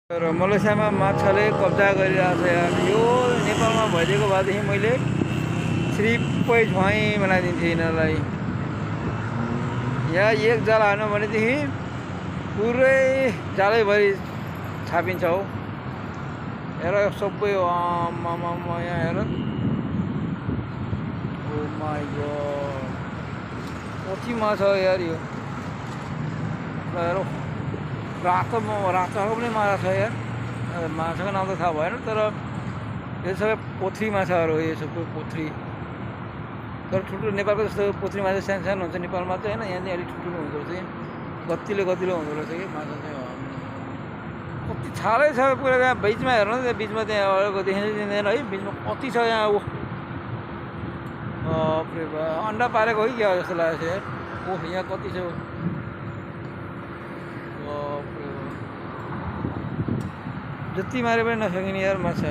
र मलेसियामा माछाले कब्जा गरिरहेको छ यार। यो नेपालमा भइदिएको भएदेखि मैले छिरिप्पै झुवाई बनाइदिन्थेँ यिनीहरूलाई। यहाँ एक जाल हाल्नु भनेदेखि पुरै जालैभरि छापिन्छ हौ। हेर सबै आमामा यहाँ हेर। ओ माई गॉड, कति माछा हो यार यो। हेर रातोको पनि माछा छ यार। माछाको नाम त थाहा भएन, तर यो सबै पोथ्री माछाहरू हो। यो सबै पोथ्री, तर ठुल्ठुलो नेपालको जस्तो पोथ्री माछा सानो सानो हुन्छ नेपालमा चाहिँ होइन। यहाँ चाहिँ अलिक ठुल्ठुलो हुँदो रहेछ कि गतिलो हुँदो रहेछ कि माछा चाहिँ। कति छाडै छ पुरा। यहाँ बिचमा हेर्नु न, त्यहाँ बिचमा त्यहाँ देखिँदैन है, बिचमा कति छ यहाँ। बाफ्रे बा, अन्डा पारेको है क्या जस्तो लागेको छ यार। ओह यहाँ कति छ। जति मारे पनि नसकिने यार माछा।